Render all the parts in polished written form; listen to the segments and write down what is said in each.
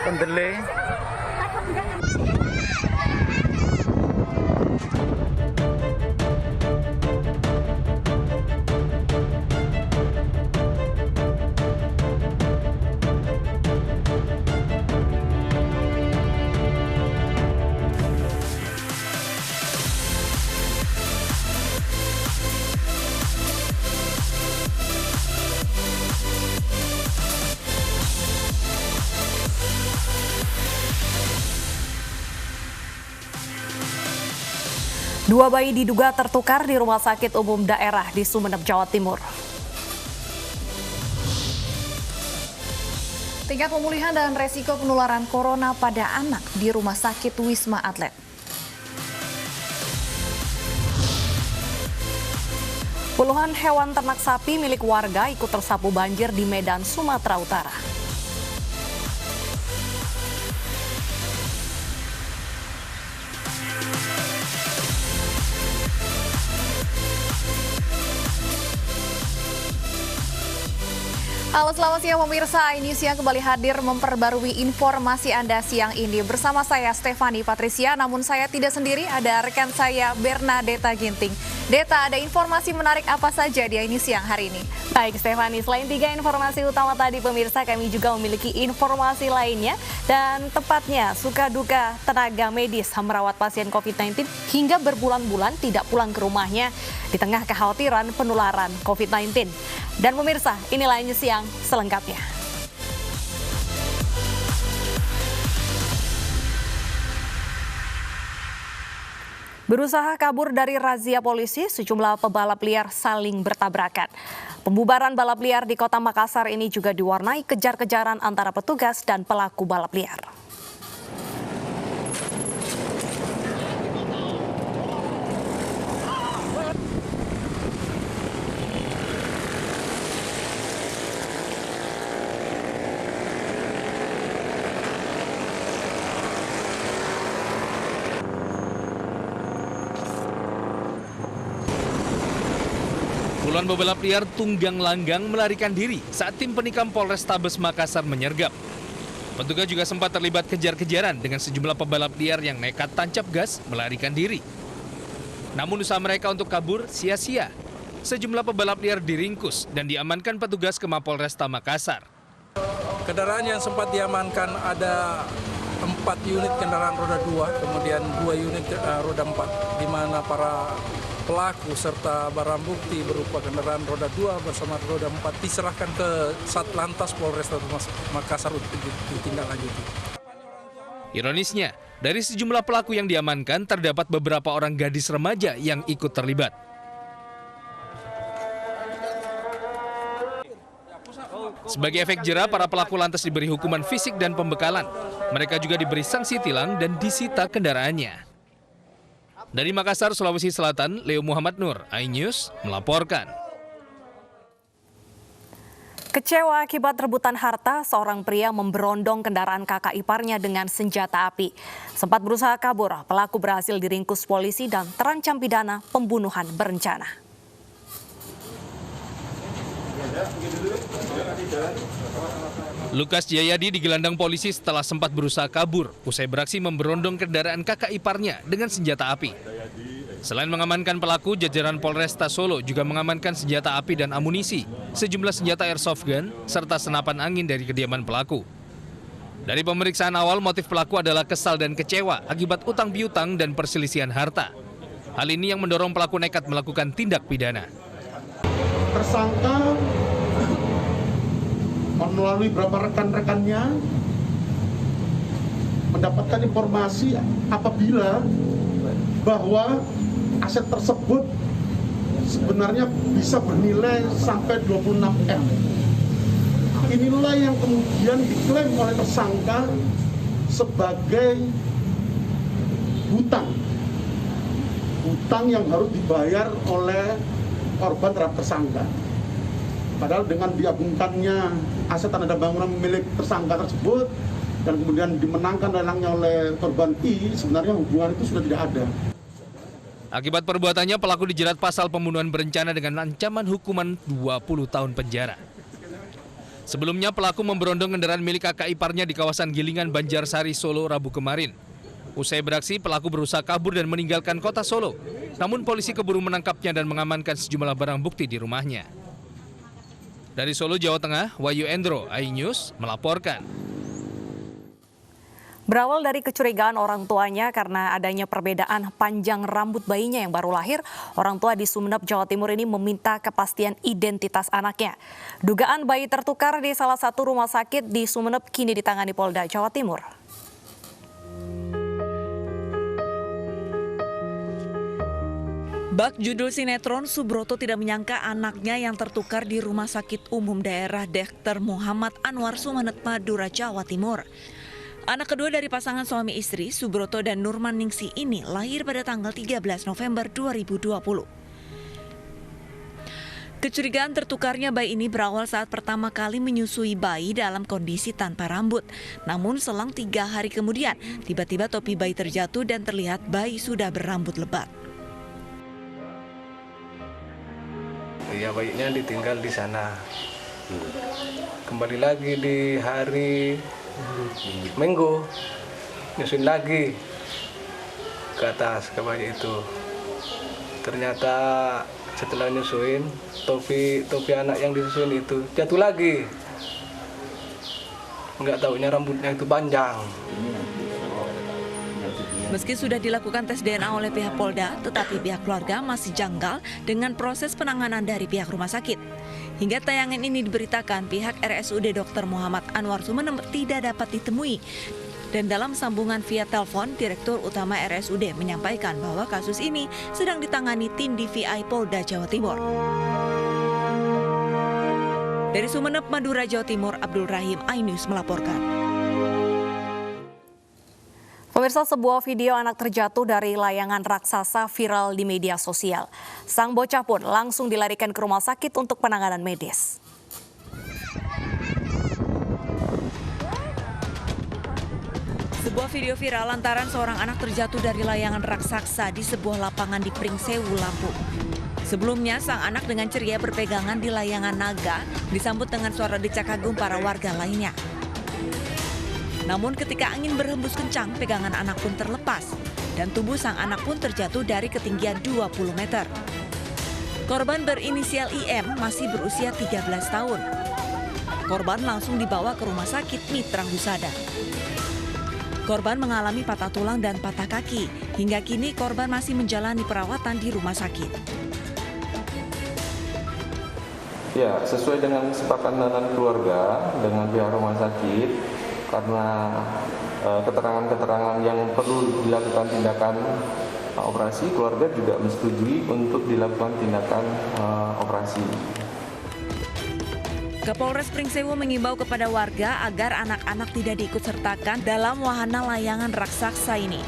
Pendele. Dua bayi diduga tertukar di Rumah Sakit Umum Daerah di Sumeneb, Jawa Timur. Tingkat pemulihan dan resiko penularan corona pada anak di Rumah Sakit Wisma Atlet. Puluhan hewan ternak sapi milik warga ikut tersapu banjir di Medan, Sumatera Utara. Halo, selamat siang pemirsa. Ini siang kembali hadir memperbarui informasi Anda siang ini. Bersama saya Stefani Patricia, namun saya tidak sendiri, ada rekan saya Bernadetta Ginting. Deta, ada informasi menarik apa saja di ini siang hari ini? Baik Stefani, selain 3 informasi utama tadi pemirsa, kami juga memiliki informasi lainnya. Dan tepatnya suka duka tenaga medis merawat pasien COVID-19 hingga berbulan-bulan tidak pulang ke rumahnya di tengah kekhawatiran penularan COVID-19. Dan pemirsa, inilah ini siang selengkapnya. Berusaha kabur dari razia polisi, sejumlah pebalap liar saling bertabrakan. Pembubaran balap liar di Kota Makassar ini juga diwarnai kejar-kejaran antara petugas dan pelaku balap liar. Puluhan pebalap liar tunggang langgang melarikan diri saat tim penikam Polrestabes Makassar menyergap. Petugas juga sempat terlibat kejar-kejaran dengan sejumlah pebalap liar yang nekat tancap gas melarikan diri. Namun usaha mereka untuk kabur sia-sia. Sejumlah pebalap liar diringkus dan diamankan petugas ke Mapolresta Makassar. Kendaraan yang sempat diamankan ada 4 unit kendaraan roda 2, kemudian 2 unit roda 4, di mana para pelaku serta barang bukti berupa kendaraan roda 2 bersama roda 4 diserahkan ke Satlantas Polrestabes Makassar untuk ditindaklanjuti. Ironisnya, dari sejumlah pelaku yang diamankan terdapat beberapa orang gadis remaja yang ikut terlibat. Sebagai efek jera, para pelaku lantas diberi hukuman fisik dan pembekalan. Mereka juga diberi sanksi tilang dan disita kendaraannya. Dari Makassar, Sulawesi Selatan, Leo Muhammad Nur, iNews melaporkan. Kecewa akibat rebutan harta, seorang pria memberondong kendaraan kakak iparnya dengan senjata api. Sempat berusaha kabur, pelaku berhasil diringkus polisi dan terancam pidana pembunuhan berencana. Lukas Jayadi digelandang polisi setelah sempat berusaha kabur usai beraksi memberondong kendaraan kakak iparnya dengan senjata api. Selain mengamankan pelaku, jajaran Polresta Solo juga mengamankan senjata api dan amunisi, sejumlah senjata airsoft gun, serta senapan angin dari kediaman pelaku. Dari pemeriksaan awal, motif pelaku adalah kesal dan kecewa akibat utang piutang dan perselisihan harta. Hal ini yang mendorong pelaku nekat melakukan tindak pidana. Tersangka melalui beberapa rekan-rekannya mendapatkan informasi apabila bahwa aset tersebut sebenarnya bisa bernilai sampai 26 M. Inilah yang kemudian diklaim oleh tersangka sebagai hutang yang harus dibayar oleh korban terhadap tersangka. Padahal dengan diagungkannya aset tanah dan bangunan milik tersangka tersebut dan kemudian dimenangkan lelangnya oleh korban I, sebenarnya hubungan itu sudah tidak ada. Akibat perbuatannya, pelaku dijerat pasal pembunuhan berencana dengan ancaman hukuman 20 tahun penjara. Sebelumnya, pelaku memberondong kendaraan milik kakak iparnya di kawasan Gilingan, Banjarsari, Solo, Rabu kemarin. Usai beraksi, pelaku berusaha kabur dan meninggalkan kota Solo. Namun polisi keburu menangkapnya dan mengamankan sejumlah barang bukti di rumahnya. Dari Solo, Jawa Tengah, Wahyu Endro, iNews melaporkan. Berawal dari kecurigaan orang tuanya karena adanya perbedaan panjang rambut bayinya yang baru lahir, orang tua di Sumeneb, Jawa Timur ini meminta kepastian identitas anaknya. Dugaan bayi tertukar di salah satu rumah sakit di Sumeneb kini ditangani Polda Jawa Timur. Bak judul sinetron, Subroto tidak menyangka anaknya yang tertukar di Rumah Sakit Umum Daerah Dr. Muhammad Anwar Sumeneb, Madura, Jawa Timur. Anak kedua dari pasangan suami istri, Subroto dan Nurman Ningsi ini lahir pada tanggal 13 November 2020. Kecurigaan tertukarnya bayi ini berawal saat pertama kali menyusui bayi dalam kondisi tanpa rambut. Namun selang 3 hari kemudian, tiba-tiba topi bayi terjatuh dan terlihat bayi sudah berambut lebat. Ya, bayinya ditinggal di sana. Kembali lagi di hari Minggu, nyusuin lagi ke atas ke bayi itu. Ternyata setelah nyusuin, topi anak yang disusuin itu jatuh lagi. Nggak taunya rambutnya itu panjang. Meski sudah dilakukan tes DNA oleh pihak Polda, tetapi pihak keluarga masih janggal dengan proses penanganan dari pihak rumah sakit. Hingga tayangan ini diberitakan, pihak RSUD Dr. Muhammad Anwar Sumeneb tidak dapat ditemui. Dan dalam sambungan via telepon, Direktur Utama RSUD menyampaikan bahwa kasus ini sedang ditangani tim DVI Polda Jawa Timur. Dari Sumeneb, Madura, Jawa Timur, Abdul Rahim, iNews melaporkan. Pemirsa, sebuah video anak terjatuh dari layangan raksasa viral di media sosial. Sang bocah pun langsung dilarikan ke rumah sakit untuk penanganan medis. Sebuah video viral lantaran seorang anak terjatuh dari layangan raksasa di sebuah lapangan di Pringsewu, Lampung. Sebelumnya, sang anak dengan ceria berpegangan di layangan naga disambut dengan suara decak kagum para warga lainnya. Namun ketika angin berhembus kencang, pegangan anak pun terlepas dan tubuh sang anak pun terjatuh dari ketinggian 20 meter. Korban berinisial IM masih berusia 13 tahun. Korban langsung dibawa ke rumah sakit Mitra Husada. Korban mengalami patah tulang dan patah kaki. Hingga kini korban masih menjalani perawatan di rumah sakit. Ya, sesuai dengan kesepakatan keluarga dengan pihak rumah sakit, karena keterangan-keterangan yang perlu dilakukan tindakan operasi, keluarga juga menyetujui untuk dilakukan tindakan operasi. Kapolres Pringsewu mengimbau kepada warga agar anak-anak tidak diikutsertakan dalam wahana layangan raksasa ini.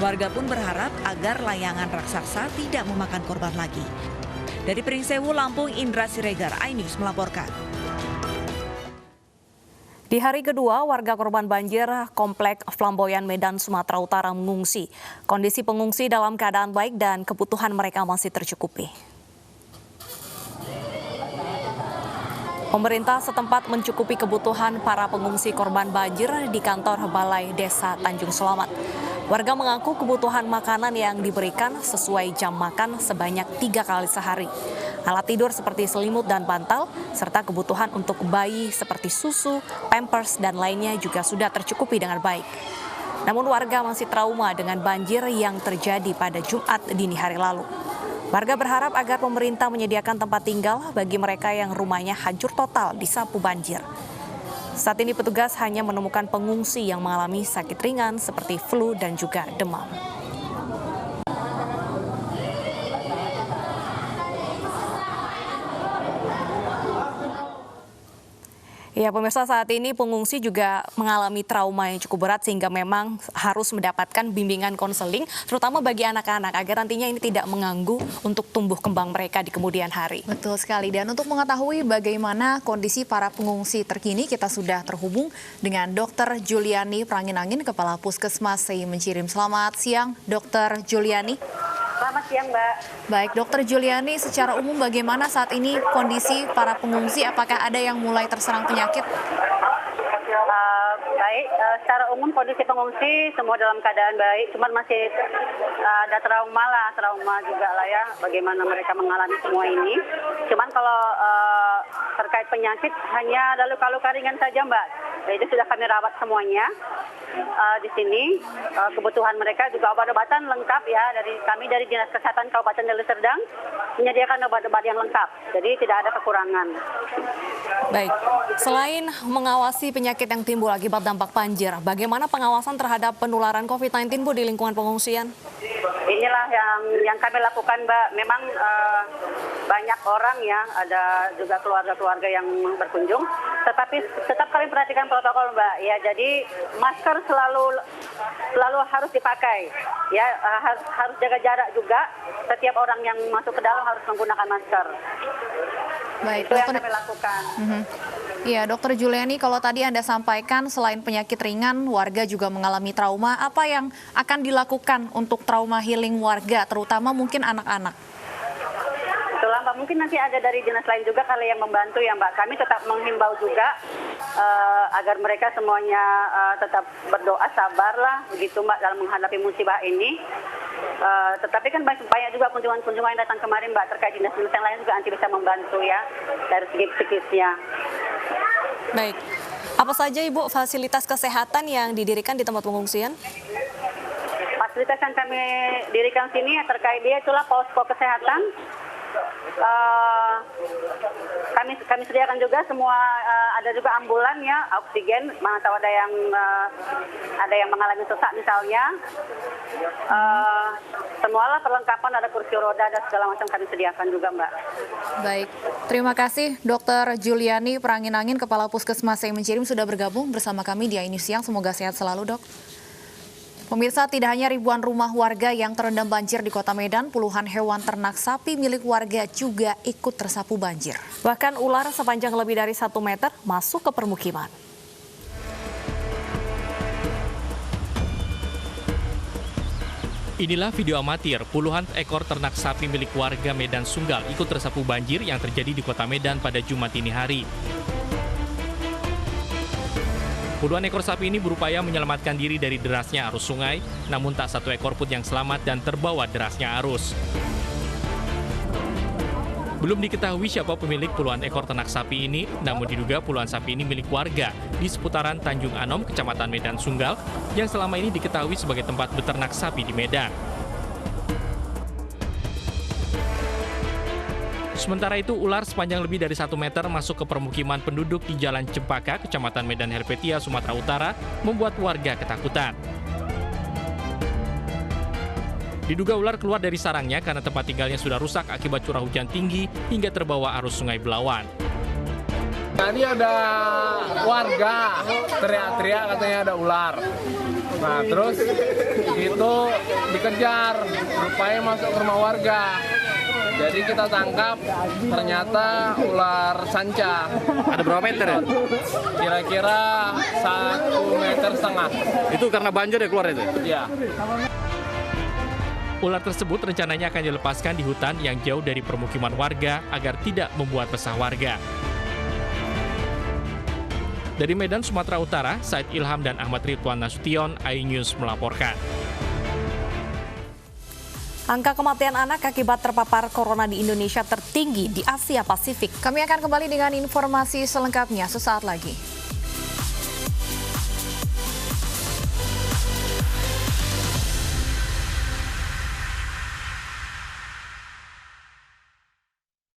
Warga pun berharap agar layangan raksasa tidak memakan korban lagi. Dari Pringsewu, Lampung, Indra Siregar, iNews melaporkan. Di hari kedua, warga korban banjir Komplek Flamboyan Medan, Sumatera Utara mengungsi. Kondisi pengungsi dalam keadaan baik dan kebutuhan mereka masih tercukupi. Pemerintah setempat mencukupi kebutuhan para pengungsi korban banjir di kantor Balai Desa Tanjung Selamat. Warga mengaku kebutuhan makanan yang diberikan sesuai jam makan sebanyak 3 kali sehari. Alat tidur seperti selimut dan bantal, serta kebutuhan untuk bayi seperti susu, pampers, dan lainnya juga sudah tercukupi dengan baik. Namun warga masih trauma dengan banjir yang terjadi pada Jumat dini hari lalu. Warga berharap agar pemerintah menyediakan tempat tinggal bagi mereka yang rumahnya hancur total disapu banjir. Saat ini petugas hanya menemukan pengungsi yang mengalami sakit ringan seperti flu dan juga demam. Ya, pemirsa, saat ini pengungsi juga mengalami trauma yang cukup berat sehingga memang harus mendapatkan bimbingan konseling, terutama bagi anak-anak agar nantinya ini tidak mengganggu untuk tumbuh kembang mereka di kemudian hari. Betul sekali, dan untuk mengetahui bagaimana kondisi para pengungsi terkini, kita sudah terhubung dengan Dr. Juliani Prangin-Angin, Kepala Puskesmas Sei Mencirim. Selamat siang, Dr. Juliani. Selamat siang, Mbak. Baik, Dokter Juliani, secara umum bagaimana saat ini kondisi para pengungsi? Apakah ada yang mulai terserang penyakit? Baik, secara umum kondisi pengungsi semua dalam keadaan baik, cuman masih ada trauma juga lah ya, bagaimana mereka mengalami semua ini. Cuman kalau terkait penyakit hanya ada luka-luka ringan saja, Mbak. Itu sudah kami rawat semuanya di sini. Kebutuhan mereka juga obat-obatan lengkap ya, kami dari Dinas Kesehatan Kabupaten Deli Serdang menyediakan obat-obat yang lengkap, jadi tidak ada kekurangan. Baik, selain mengawasi penyakit yang timbul akibat dampak banjir, bagaimana pengawasan terhadap penularan COVID-19 Bu di lingkungan pengungsian? Inilah yang kami lakukan, Mbak. Memang banyak orang ya, ada juga keluarga-keluarga yang berkunjung, tetapi tetap kami perhatikan protokol, Mbak. Ya, jadi masker selalu harus dipakai. Ya, harus jaga jarak juga. Setiap orang yang masuk ke dalam harus menggunakan masker. Baik, itu yang kami lakukan. Iya, Dokter Juliani, kalau tadi Anda sampaikan selain penyakit ringan, warga juga mengalami trauma. Apa yang akan dilakukan untuk trauma healing warga, terutama mungkin anak-anak? Itulah, Mbak. Mungkin nanti ada dari dinas lain juga kali yang membantu ya, Mbak. Kami tetap menghimbau juga agar mereka semuanya tetap berdoa, sabarlah, begitu, Mbak, dalam menghadapi musibah ini. Tetapi kan banyak juga kunjungan-kunjungan yang datang kemarin, Mbak, terkait dinas-dinas yang lain juga nanti bisa membantu ya dari segi psikisnya. Baik, apa saja Ibu fasilitas kesehatan yang didirikan di tempat pengungsian? Fasilitas yang kami dirikan sini terkait dia itulah posko kesehatan. Kami sediakan juga semua, ada juga ambulan ya, oksigen, mana tahu ada yang mengalami sesak misalnya. Semualah perlengkapan, ada kursi roda dan segala macam kami sediakan juga, Mbak. Baik, terima kasih Dr. Juliani Perangin-Angin, Kepala Puskesmas Seng Mencirim sudah bergabung bersama kami di Ini Siang. Semoga sehat selalu, Dok. Pemirsa, tidak hanya ribuan rumah warga yang terendam banjir di Kota Medan, puluhan hewan ternak sapi milik warga juga ikut tersapu banjir. Bahkan ular sepanjang lebih dari 1 meter masuk ke permukiman. Inilah video amatir puluhan ekor ternak sapi milik warga Medan Sunggal ikut tersapu banjir yang terjadi di Kota Medan pada Jumat dini hari. Puluhan ekor sapi ini berupaya menyelamatkan diri dari derasnya arus sungai, namun tak satu ekor pun yang selamat dan terbawa derasnya arus. Belum diketahui siapa pemilik puluhan ekor ternak sapi ini, namun diduga puluhan sapi ini milik warga di seputaran Tanjung Anom, Kecamatan Medan Sunggal, yang selama ini diketahui sebagai tempat beternak sapi di Medan. Sementara itu, ular sepanjang lebih dari 1 meter masuk ke permukiman penduduk di Jalan Cempaka, Kecamatan Medan Herpetia, Sumatera Utara, membuat warga ketakutan. Diduga ular keluar dari sarangnya karena tempat tinggalnya sudah rusak akibat curah hujan tinggi hingga terbawa arus Sungai Belawan. Tadi ada warga teriak-teriak katanya ada ular. Nah terus itu dikejar, rupanya masuk ke rumah warga. Jadi kita tangkap, ternyata ular sanca. Ada berapa meter ya? Kira-kira 1,5 meter. Itu karena banjir ya keluar itu? Iya. Ular tersebut rencananya akan dilepaskan di hutan yang jauh dari permukiman warga agar tidak membuat resah warga. Dari Medan, Sumatera Utara, Said Ilham dan Ahmad Ridwan Nasution, iNews melaporkan. Angka kematian anak akibat terpapar corona di Indonesia tertinggi di Asia Pasifik. Kami akan kembali dengan informasi selengkapnya sesaat lagi.